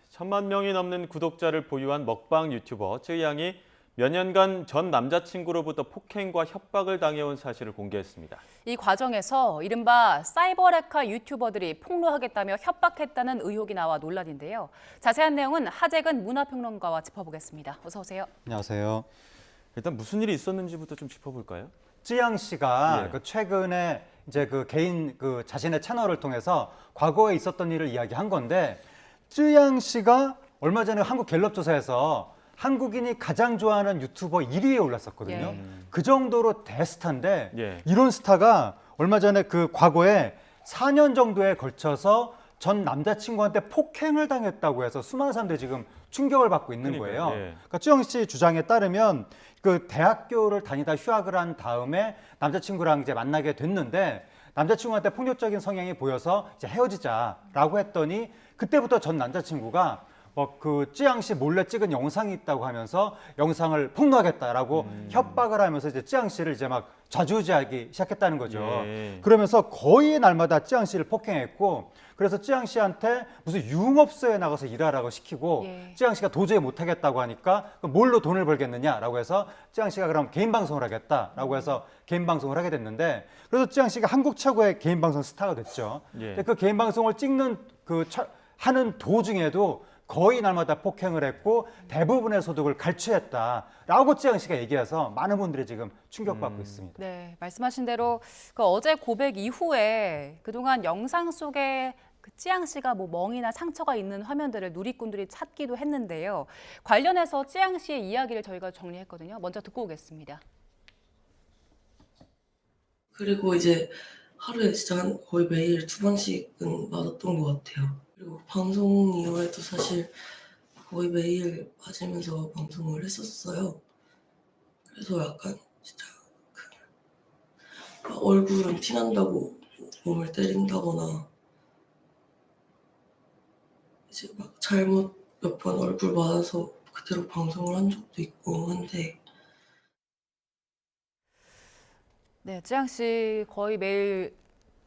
천만 명이 넘는 구독자를 보유한 먹방 유튜버 쯔양이 몇 년간 전 남자친구로부터 폭행과 협박을 당해온 사실을 공개했습니다. 이 과정에서 이른바 사이버레카 유튜버들이 폭로하겠다며 협박했다는 의혹이 나와 논란인데요. 자세한 내용은 하재근 문화평론가와 짚어보겠습니다. 어서 오세요. 안녕하세요. 일단 무슨 일이 있었는지부터 좀 짚어볼까요? 쯔양 씨가 예. 최근에 이제 개인 자신의 채널을 통해서 과거에 있었던 일을 이야기한 건데, 쯔양 씨가 얼마 전에 한국 갤럽 조사에서 한국인이 가장 좋아하는 유튜버 1위에 올랐었거든요. 예. 그 정도로 대스타인데 예. 이런 스타가 얼마 전에 과거에 4년 정도에 걸쳐서 전 남자친구한테 폭행을 당했다고 해서 수많은 사람들이 지금 충격을 받고 있는 그러니까요. 거예요. 예. 그러니까 쯔영 씨 주장에 따르면 대학교를 다니다 휴학을 한 다음에 남자친구랑 이제 만나게 됐는데, 남자친구한테 폭력적인 성향이 보여서 이제 헤어지자라고 했더니 그때부터 전 남자친구가 쯔양 씨 몰래 찍은 영상이 있다고 하면서 영상을 폭로하겠다라고 협박을 하면서 이제 쯔양 씨를 이제 막 좌지우지하기 시작했다는 거죠. 예. 그러면서 거의 날마다 쯔양 씨를 폭행했고, 그래서 쯔양 씨한테 무슨 유흥업소에 나가서 일하라고 시키고, 예. 쯔양 씨가 도저히 못하겠다고 하니까 그럼 뭘로 돈을 벌겠느냐라고 해서 쯔양 씨가 그럼 개인 방송을 하겠다라고 해서 개인 방송을 하게 됐는데, 그래서 쯔양 씨가 한국 최고의 개인 방송 스타가 됐죠. 예. 근데 그 개인 방송을 찍는 하는 도중에도 거의 날마다 폭행을 했고 대부분의 소득을 갈취했다라고 쯔양 씨가 얘기해서 많은 분들이 지금 충격받고 있습니다. 네, 말씀하신 대로 어제 고백 이후에 그동안 영상 속에 쯔양 씨가 멍이나 상처가 있는 화면들을 누리꾼들이 찾기도 했는데요. 관련해서 쯔양 씨의 이야기를 저희가 정리했거든요. 먼저 듣고 오겠습니다. 그리고 이제 하루에 진짜 거의 매일 2번씩은 맞았던 것 같아요. 그리고 방송 이후에도 사실 거의 매일 맞으면서 방송을 했었어요. 그래서 약간 진짜 얼굴은 티난다고 몸을 때린다거나 이제 막 잘못 몇 번 얼굴 맞아서 그대로 방송을 한 적도 있고 한데, 네, 쯔양 씨 거의 매일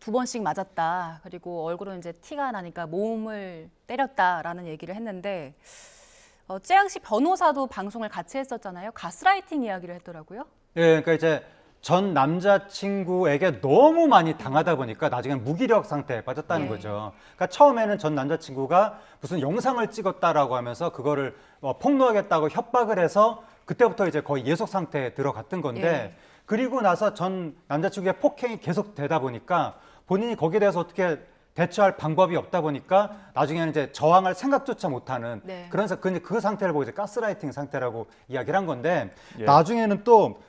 2번씩 맞았다. 그리고 얼굴은 이제 티가 나니까 몸을 때렸다라는 얘기를 했는데, 쯔양 씨 변호사도 방송을 같이 했었잖아요. 가스라이팅 이야기를 했더라고요. 예, 그러니까 이제 전 남자친구에게 너무 많이 당하다 보니까 나중엔 무기력 상태에 빠졌다는 예. 거죠. 그러니까 처음에는 전 남자친구가 무슨 영상을 찍었다라고 하면서 그거를 폭로하겠다고 협박을 해서 그때부터 이제 거의 예속 상태에 들어갔던 건데, 예. 그리고 나서 전 남자친구의 폭행이 계속 되다 보니까 본인이 거기에 대해서 어떻게 대처할 방법이 없다 보니까 나중에는 이제 저항할 생각조차 못하는 네. 그런 그 상태를 보고 이제 가스라이팅 상태라고 이야기를 한 건데, 예. 나중에는 또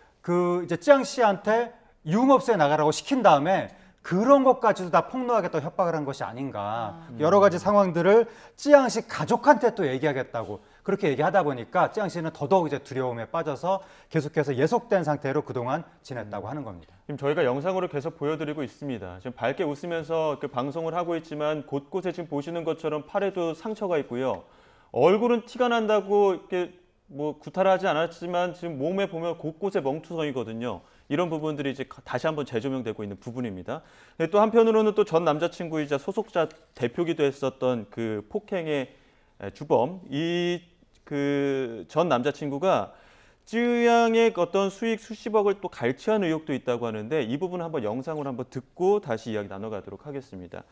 이제 쯔양 씨한테 유흥업소에 나가라고 시킨 다음에 그런 것까지도 다 폭로하겠다고 협박을 한 것이 아닌가. 여러 가지 상황들을 쯔양 씨 가족한테 또 얘기하겠다고 그렇게 얘기하다 보니까 쯔양 씨는 더더욱 이제 두려움에 빠져서 계속해서 예속된 상태로 그동안 지냈다고 하는 겁니다. 지금 저희가 영상으로 계속 보여드리고 있습니다. 지금 밝게 웃으면서 방송을 하고 있지만 곳곳에 지금 보시는 것처럼 팔에도 상처가 있고요. 얼굴은 티가 난다고 이렇게 구타하지 않았지만 지금 몸에 보면 곳곳에 멍투성이거든요. 이런 부분들이 이제 다시 한번 재조명되고 있는 부분입니다. 또 한편으로는 또 전 남자친구이자 소속자 대표기도 했었던 그 폭행의 주범, 전 남자친구가 쯔양의 어떤 수익 수십억을 또 갈취한 의혹도 있다고 하는데, 이 부분은 한번 영상으로 한번 듣고 다시 이야기 나눠가도록 하겠습니다.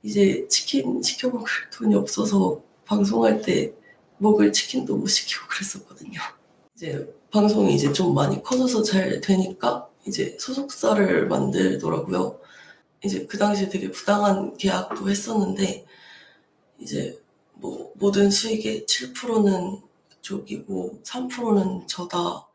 이제 치킨 시켜 먹을 돈이 없어서 방송할 때 먹을 치킨도 못 시키고 그랬었거든요. 이제 방송이 이제 좀 많이 커져서 잘 되니까 이제 소속사를 만들더라고요. 이제 그 당시에 되게 부당한 계약도 했었는데, 이제 모든 수익의 7%는 그쪽이고 3%는 저다.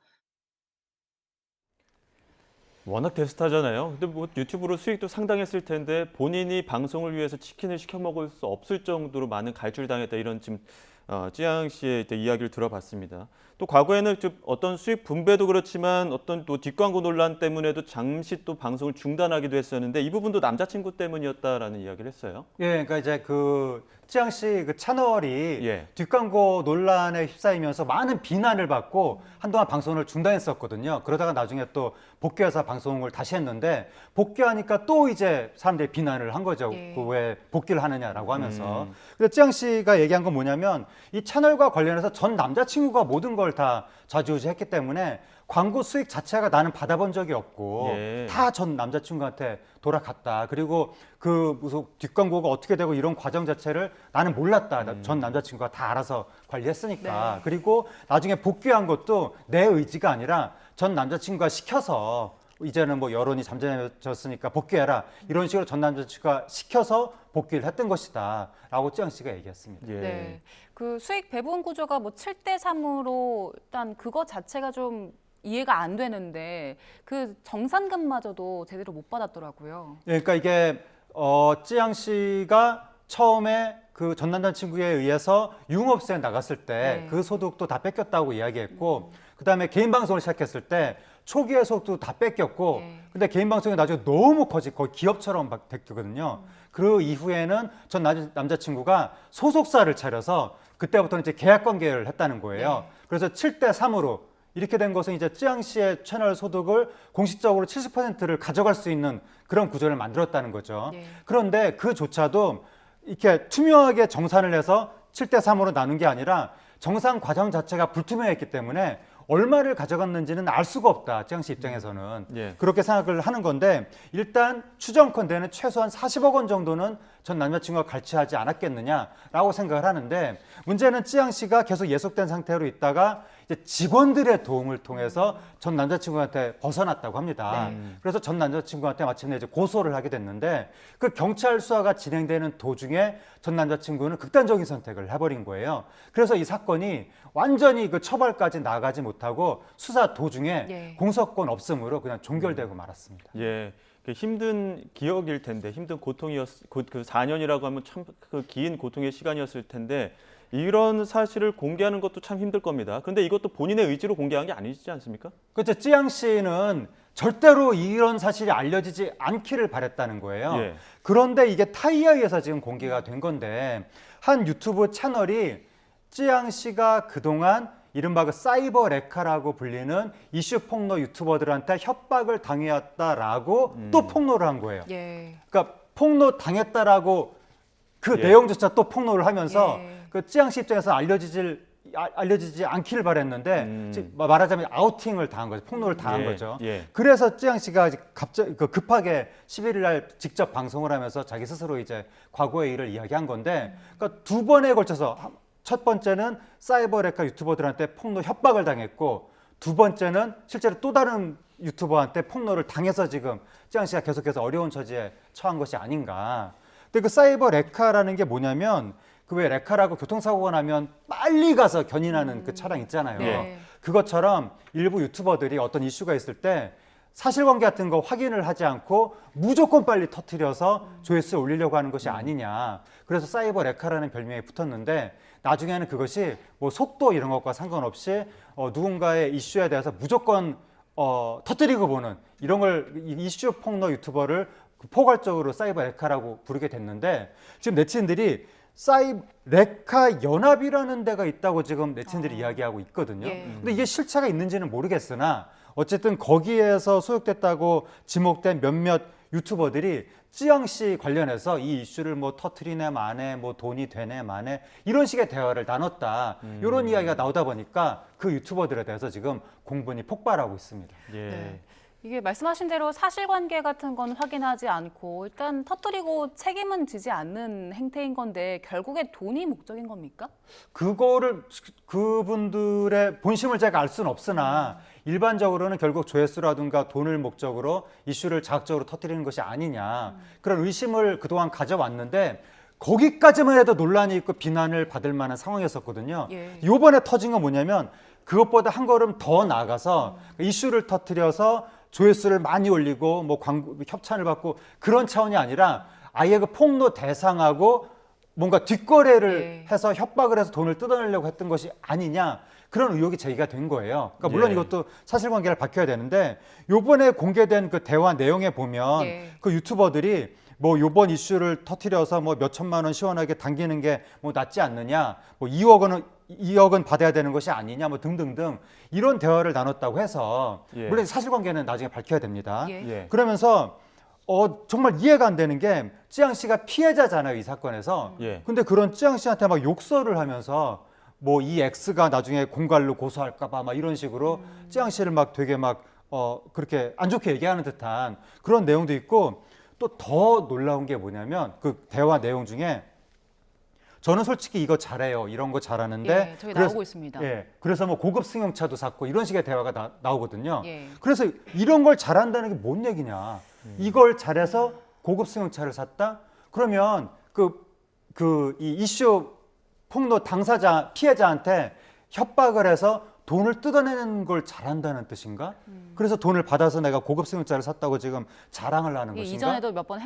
워낙 대스타잖아요. 근데 유튜브로 수익도 상당했을 텐데 본인이 방송을 위해서 치킨을 시켜 먹을 수 없을 정도로 많은 갈취를 당했다, 이런 지금 쯔양 씨의 이야기를 들어봤습니다. 또 과거에는 좀 어떤 수익 분배도 그렇지만 어떤 또 뒷광고 논란 때문에도 잠시 또 방송을 중단하기도 했었는데, 이 부분도 남자친구 때문이었다라는 이야기를 했어요. 예, 그러니까 이제 쯔양 씨 채널이 예. 뒷광고 논란에 휩싸이면서 많은 비난을 받고 한동안 방송을 중단했었거든요. 그러다가 나중에 또 복귀해서 방송을 다시 했는데 복귀하니까 또 이제 사람들이 비난을 한 거죠. 예. 그 왜 복귀를 하느냐라고 하면서. 그래서 찌양 씨가 얘기한 건 뭐냐면 이 채널과 관련해서 전 남자친구가 모든 걸 다 좌지우지했기 때문에 광고 수익 자체가 나는 받아본 적이 없고 예. 다 전 남자친구한테 돌아갔다. 그리고 그 무슨 뒷광고가 어떻게 되고 이런 과정 자체를 나는 몰랐다. 전 남자친구가 다 알아서 관리했으니까. 네. 그리고 나중에 복귀한 것도 내 의지가 아니라 전 남자친구가 시켜서 이제는 뭐 여론이 잠잠해졌으니까 복귀해라. 이런 식으로 전 남자친구가 시켜서 복귀를 했던 것이다. 라고 찌양 씨가 얘기했습니다. 예. 네. 그 수익 배분 구조가 뭐 7대 3으로 일단 그거 자체가 좀 이해가 안 되는데 그 정산금마저도 제대로 못 받았더라고요. 예, 그러니까 이게 찌양 씨가 처음에 그 전 남자친구에 의해서 융업소에 나갔을 때 네. 그 소득도 다 뺏겼다고 이야기했고 그다음에 개인 방송을 시작했을 때 초기의 소득도 다 뺏겼고 네. 근데 개인 방송이 나중에 너무 커지고 거의 기업처럼 막 됐거든요. 그 이후에는 전 남자친구가 소속사를 차려서 그때부터는 이제 계약 관계를 했다는 거예요. 네. 그래서 7대 3으로 이렇게 된 것은 이제 찌양 씨의 채널 소득을 공식적으로 70%를 가져갈 수 있는 그런 구조를 만들었다는 거죠. 네. 그런데 그조차도 이렇게 투명하게 정산을 해서 7대 3으로 나눈 게 아니라 정산 과정 자체가 불투명했기 때문에 얼마를 가져갔는지는 알 수가 없다. 찌양 씨 입장에서는. 예. 그렇게 생각을 하는 건데 일단 추정컨대는 최소한 40억 원 정도는 전 남자친구가 갈취하지 않았겠느냐라고 생각을 하는데 문제는 찌양 씨가 계속 예속된 상태로 있다가 이제 직원들의 도움을 통해서 전 남자친구한테 벗어났다고 합니다. 그래서 전 남자친구한테 마침내 이제 고소를 하게 됐는데 그 경찰 수사가 진행되는 도중에 전 남자친구는 극단적인 선택을 해버린 거예요. 그래서 이 사건이 완전히 그 처벌까지 나가지 못하고 수사 도중에 예. 공소권 없음으로 그냥 종결되고 말았습니다. 예. 그 힘든 기억일 텐데 힘든 그 4년이라고 하면 참 그 긴 고통의 시간이었을 텐데 이런 사실을 공개하는 것도 참 힘들 겁니다. 그런데 이것도 본인의 의지로 공개한 게 아니지 않습니까? 그렇죠. 찌양 씨는 절대로 이런 사실이 알려지지 않기를 바랬다는 거예요. 예. 그런데 이게 타이에 의해서 지금 공개가 된 건데 한 유튜브 채널이 찌양 씨가 그동안 이른바 그 사이버 레카라고 불리는 이슈 폭로 유튜버들한테 협박을 당해왔다라고 또 폭로를 한 거예요. 예. 그러니까 폭로 당했다라고 그 예. 내용조차 또 폭로를 하면서 예. 그 찌양 씨 입장에서 알려지지 않기를 바랬는데 말하자면 아우팅을 당한 거죠. 폭로를 당한 예. 거죠. 예. 그래서 찌양 씨가 갑자기 급하게 11일 날 직접 방송을 하면서 자기 스스로 이제 과거의 일을 이야기한 건데 그러니까 두 번에 걸쳐서 첫 번째는 사이버 레카 유튜버들한테 폭로 협박을 당했고 두 번째는 실제로 또 다른 유튜버한테 폭로를 당해서 지금 찌양 씨가 계속해서 어려운 처지에 처한 것이 아닌가. 근데 그 사이버 레카라는 게 뭐냐면 그 왜 레카라고 교통사고가 나면 빨리 가서 견인하는 그 차량 있잖아요. 네. 그것처럼 일부 유튜버들이 어떤 이슈가 있을 때 사실관계 같은 거 확인을 하지 않고 무조건 빨리 터뜨려서 조회수를 올리려고 하는 것이 아니냐. 그래서 사이버 레카라는 별명이 붙었는데 나중에는 그것이 뭐 속도 이런 것과 상관없이 누군가의 이슈에 대해서 무조건 터뜨리고 보는 이런 걸 이슈 폭로 유튜버를 포괄적으로 사이버 레카라고 부르게 됐는데 지금 네티즌들이 레카 연합이라는 데가 있다고 지금 네티즌들이 이야기하고 있거든요. 예. 근데 이게 실체가 있는지는 모르겠으나 어쨌든 거기에서 소속됐다고 지목된 몇몇 유튜버들이 찌양 씨 관련해서 이 이슈를 뭐 터트리네 마네 뭐 돈이 되네 마네 이런 식의 대화를 나눴다. 이런 이야기가 나오다 보니까 그 유튜버들에 대해서 지금 공분이 폭발하고 있습니다. 예. 네. 이게 말씀하신 대로 사실관계 같은 건 확인하지 않고 일단 터뜨리고 책임은 지지 않는 행태인 건데 결국에 돈이 목적인 겁니까? 그거를 그분들의 본심을 제가 알 수는 없으나 일반적으로는 결국 조회수라든가 돈을 목적으로 이슈를 자극적으로 터뜨리는 것이 아니냐 그런 의심을 그동안 가져왔는데 거기까지만 해도 논란이 있고 비난을 받을 만한 상황이었었거든요. 예. 이번에 터진 건 뭐냐면 그것보다 한 걸음 더 나가서 이슈를 터뜨려서 조회수를 많이 올리고 뭐 광고 협찬을 받고 그런 차원이 아니라 아예 그 폭로 대상하고 뭔가 뒷거래를 예. 해서 협박을 해서 돈을 뜯어내려고 했던 것이 아니냐 그런 의혹이 제기가 된 거예요. 그러니까 물론 예. 이것도 사실관계를 밝혀야 되는데 요번에 공개된 그 대화 내용에 보면 예. 그 유튜버들이 뭐 요번 이슈를 터뜨려서 뭐 몇 천만 원 시원하게 당기는 게 뭐 낫지 않느냐 뭐 2억 원은 2억은 받아야 되는 것이 아니냐 뭐 등등등 이런 대화를 나눴다고 해서 예. 물론 사실관계는 나중에 밝혀야 됩니다. 예. 예. 그러면서 정말 이해가 안 되는 게 찌양 씨가 피해자잖아요, 이 사건에서. 예. 근데 그런 찌양 씨한테 막 욕설을 하면서 뭐 이 X가 나중에 공갈로 고소할까 봐 막 이런 식으로 찌양 씨를 막 되게 막 그렇게 안 좋게 얘기하는 듯한 그런 내용도 있고 또 더 놀라운 게 뭐냐면 그 대화 내용 중에 저는 솔직히 이거 잘해요. 이런 거 잘하는데 예, 저기 나오고 있습니다. 예, 그래서 뭐 고급 승용차도 샀고 이런 식의 대화가 나오거든요. 예. 그래서 이런 걸 잘한다는 게 뭔 얘기냐. 이걸 잘해서 고급 승용차를 샀다? 그러면 이 이슈 폭로 당사자, 피해자한테 협박을 해서 돈을 뜯어내는 걸 잘한다는 뜻인가? 그래서 돈을 받아서 내가 고급 승용차를 샀다고 지금 자랑을 하는 것인가? 이전에도 몇 번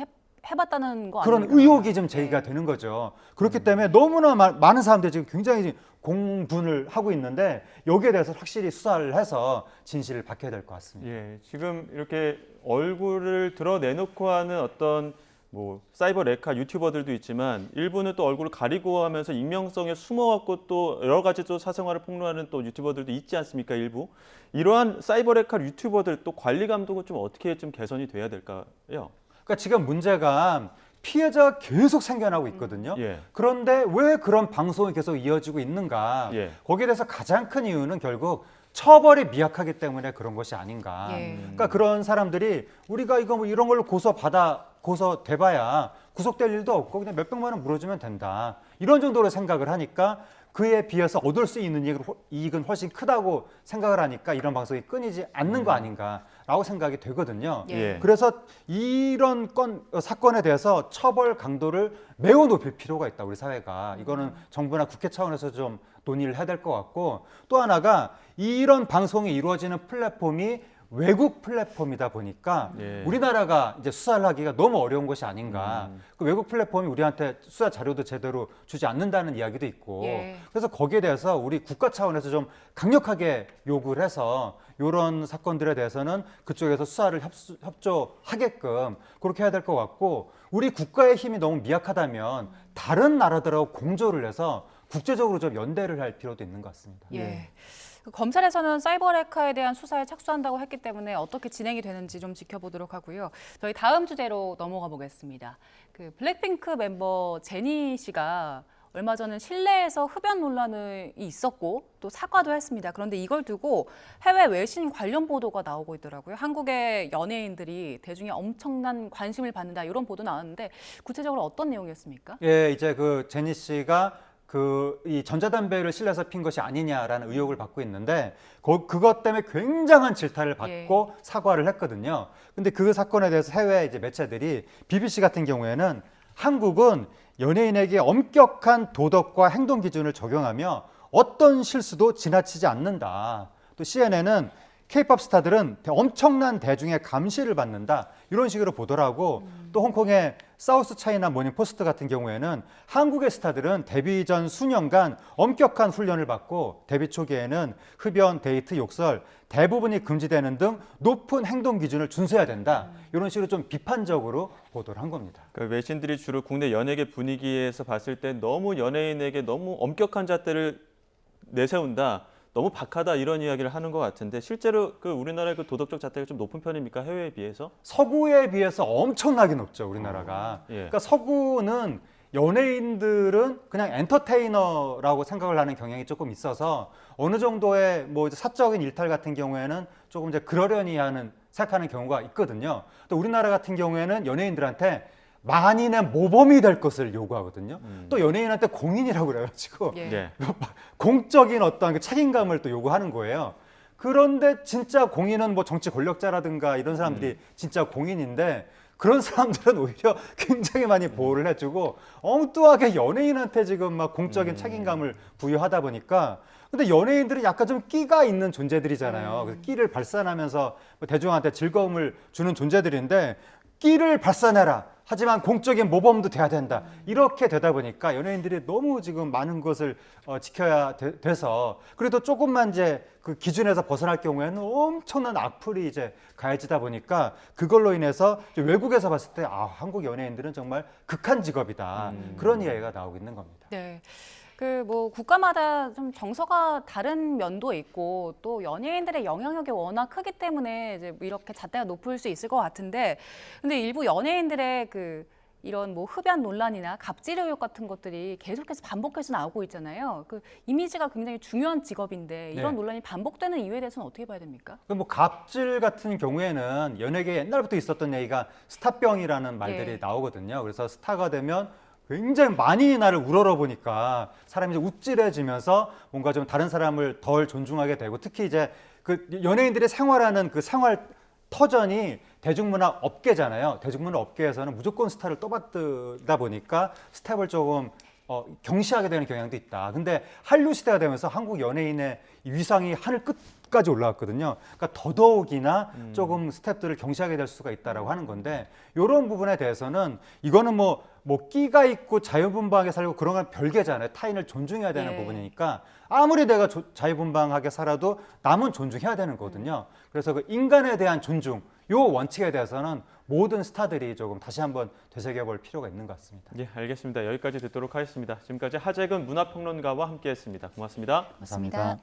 해봤다는 거 그런 아닙니까? 의혹이 좀 제기가 되는 거죠. 그렇기 때문에 너무나 많은 사람들이 지금 굉장히 공분을 하고 있는데 여기에 대해서 확실히 수사를 해서 진실을 밝혀야 될 것 같습니다. 예, 지금 이렇게 얼굴을 드러내놓고 하는 어떤 뭐 사이버 레카 유튜버들도 있지만 일부는 또 얼굴을 가리고 하면서 익명성에 숨어갖고 또 여러 가지 또 사생활을 폭로하는 또 유튜버들도 있지 않습니까? 일부 이러한 사이버 레카 유튜버들 또 관리 감독은 좀 어떻게 좀 개선이 돼야 될까요? 그러니까 지금 문제가 피해자가 계속 생겨나고 있거든요. 예. 그런데 왜 그런 방송이 계속 이어지고 있는가? 예. 거기에 대해서 가장 큰 이유는 결국 처벌이 미약하기 때문에 그런 것이 아닌가. 예. 그러니까 그런 사람들이 우리가 이거 뭐 이런 걸로 고소돼봐야 구속될 일도 없고 그냥 몇백만 원 물어주면 된다. 이런 정도로 생각을 하니까 그에 비해서 얻을 수 있는 이익은 훨씬 크다고 생각을 하니까 이런 방송이 끊이지 않는 거 아닌가라고 생각이 되거든요. 예. 그래서 이런 사건에 대해서 처벌 강도를 매우 높일 필요가 있다, 우리 사회가. 이거는 정부나 국회 차원에서 좀 논의를 해야 될 것 같고 또 하나가 이런 방송이 이루어지는 플랫폼이 외국 플랫폼이다 보니까 예. 우리나라가 이제 수사를 하기가 너무 어려운 것이 아닌가. 그 외국 플랫폼이 우리한테 수사 자료도 제대로 주지 않는다는 이야기도 있고. 예. 그래서 거기에 대해서 우리 국가 차원에서 좀 강력하게 요구를 해서 이런 사건들에 대해서는 그쪽에서 수사를 협조하게끔 그렇게 해야 될 것 같고 우리 국가의 힘이 너무 미약하다면 다른 나라들하고 공조를 해서 국제적으로 좀 연대를 할 필요도 있는 것 같습니다. 예. 검찰에서는 사이버 레카에 대한 수사에 착수한다고 했기 때문에 어떻게 진행이 되는지 좀 지켜보도록 하고요. 저희 다음 주제로 넘어가 보겠습니다. 그 블랙핑크 멤버 제니 씨가 얼마 전에 실내에서 흡연 논란이 있었고 또 사과도 했습니다. 그런데 이걸 두고 해외 외신 관련 보도가 나오고 있더라고요. 한국의 연예인들이 대중의 엄청난 관심을 받는다 이런 보도 나왔는데 구체적으로 어떤 내용이었습니까? 예, 이제 그 제니 씨가 이 전자담배를 실내에서 핀 것이 아니냐라는 의혹을 받고 있는데 그것 때문에 굉장한 질타를 받고 사과를 했거든요. 근데 그 사건에 대해서 해외 이제 매체들이 BBC 같은 경우에는 한국은 연예인에게 엄격한 도덕과 행동 기준을 적용하며 어떤 실수도 지나치지 않는다. 또 CNN은 K-팝 스타들은 엄청난 대중의 감시를 받는다. 이런 식으로 보도를 하고 또 홍콩의 사우스 차이나 모닝 포스트 같은 경우에는 한국의 스타들은 데뷔 전 수년간 엄격한 훈련을 받고 데뷔 초기에는 흡연, 데이트, 욕설 대부분이 금지되는 등 높은 행동 기준을 준수해야 된다. 이런 식으로 좀 비판적으로 보도를 한 겁니다. 그러니까 외신들이 주로 국내 연예계 분위기에서 봤을 때 너무 연예인에게 너무 엄격한 잣대를 내세운다. 너무 박하다 이런 이야기를 하는 것 같은데 실제로 그 우리나라의 그 도덕적 잣대가 좀 높은 편입니까? 해외에 비해서? 서구에 비해서 엄청나게 높죠, 우리나라가. 예. 그러니까 서구는 연예인들은 그냥 엔터테이너라고 생각을 하는 경향이 조금 있어서 어느 정도의 뭐 사적인 일탈 같은 경우에는 조금 이제 그러려니 생각하는 경우가 있거든요. 또 우리나라 같은 경우에는 연예인들한테 만인의 모범이 될 것을 요구하거든요. 또 연예인한테 공인이라고 그래가지고 예. 예. 공적인 어떤 그 책임감을 또 요구하는 거예요. 그런데 진짜 공인은 뭐 정치 권력자라든가 이런 사람들이 진짜 공인인데 그런 사람들은 오히려 굉장히 많이 보호를 해주고 엉뚱하게 연예인한테 지금 막 공적인 책임감을 부여하다 보니까 근데 연예인들은 약간 좀 끼가 있는 존재들이잖아요. 그 끼를 발산하면서 대중한테 즐거움을 주는 존재들인데 끼를 발산해라. 하지만 공적인 모범도 돼야 된다. 이렇게 되다 보니까 연예인들이 너무 지금 많은 것을 지켜야 돼서 그래도 조금만 이제 그 기준에서 벗어날 경우에는 엄청난 악플이 이제 가해지다 보니까 그걸로 인해서 외국에서 봤을 때 한국 연예인들은 정말 극한 직업이다. 그런 이야기가 나오고 있는 겁니다. 네. 그 뭐 국가마다 좀 정서가 다른 면도 있고 또 연예인들의 영향력이 워낙 크기 때문에 이제 이렇게 잣대가 높을 수 있을 것 같은데 근데 일부 연예인들의 그 이런 뭐 흡연 논란이나 갑질 의혹 같은 것들이 계속해서 반복해서 나오고 있잖아요. 그 이미지가 굉장히 중요한 직업인데 이런 네. 논란이 반복되는 이유에 대해서는 어떻게 봐야 됩니까? 뭐 갑질 같은 경우에는 연예계에 옛날부터 있었던 얘기가 스타병이라는 말들이 예. 나오거든요. 그래서 스타가 되면 굉장히 많이 나를 우러러 보니까 사람이 이제 우쭐해지면서 뭔가 좀 다른 사람을 덜 존중하게 되고 특히 이제 그 연예인들이 생활하는 그 생활 터전이 대중문화 업계잖아요. 대중문화 업계에서는 무조건 스타를 떠받들다 보니까 스텝을 조금 경시하게 되는 경향도 있다. 근데 한류 시대가 되면서 한국 연예인의 위상이 하늘 끝까지 올라왔거든요. 그러니까 더더욱이나 조금 스텝들을 경시하게 될 수가 있다라고 하는 건데 이런 부분에 대해서는 이거는 뭐 끼가 있고 자유분방하게 살고 그런 건 별개잖아요. 타인을 존중해야 되는 예. 부분이니까 아무리 내가 자유분방하게 살아도 남은 존중해야 되는 거거든요. 그래서 그 인간에 대한 존중 요 원칙에 대해서는 모든 스타들이 조금 다시 한번 되새겨볼 필요가 있는 것 같습니다. 예, 알겠습니다. 여기까지 듣도록 하겠습니다. 지금까지 하재근 문화평론가와 함께했습니다. 고맙습니다. 감사합니다.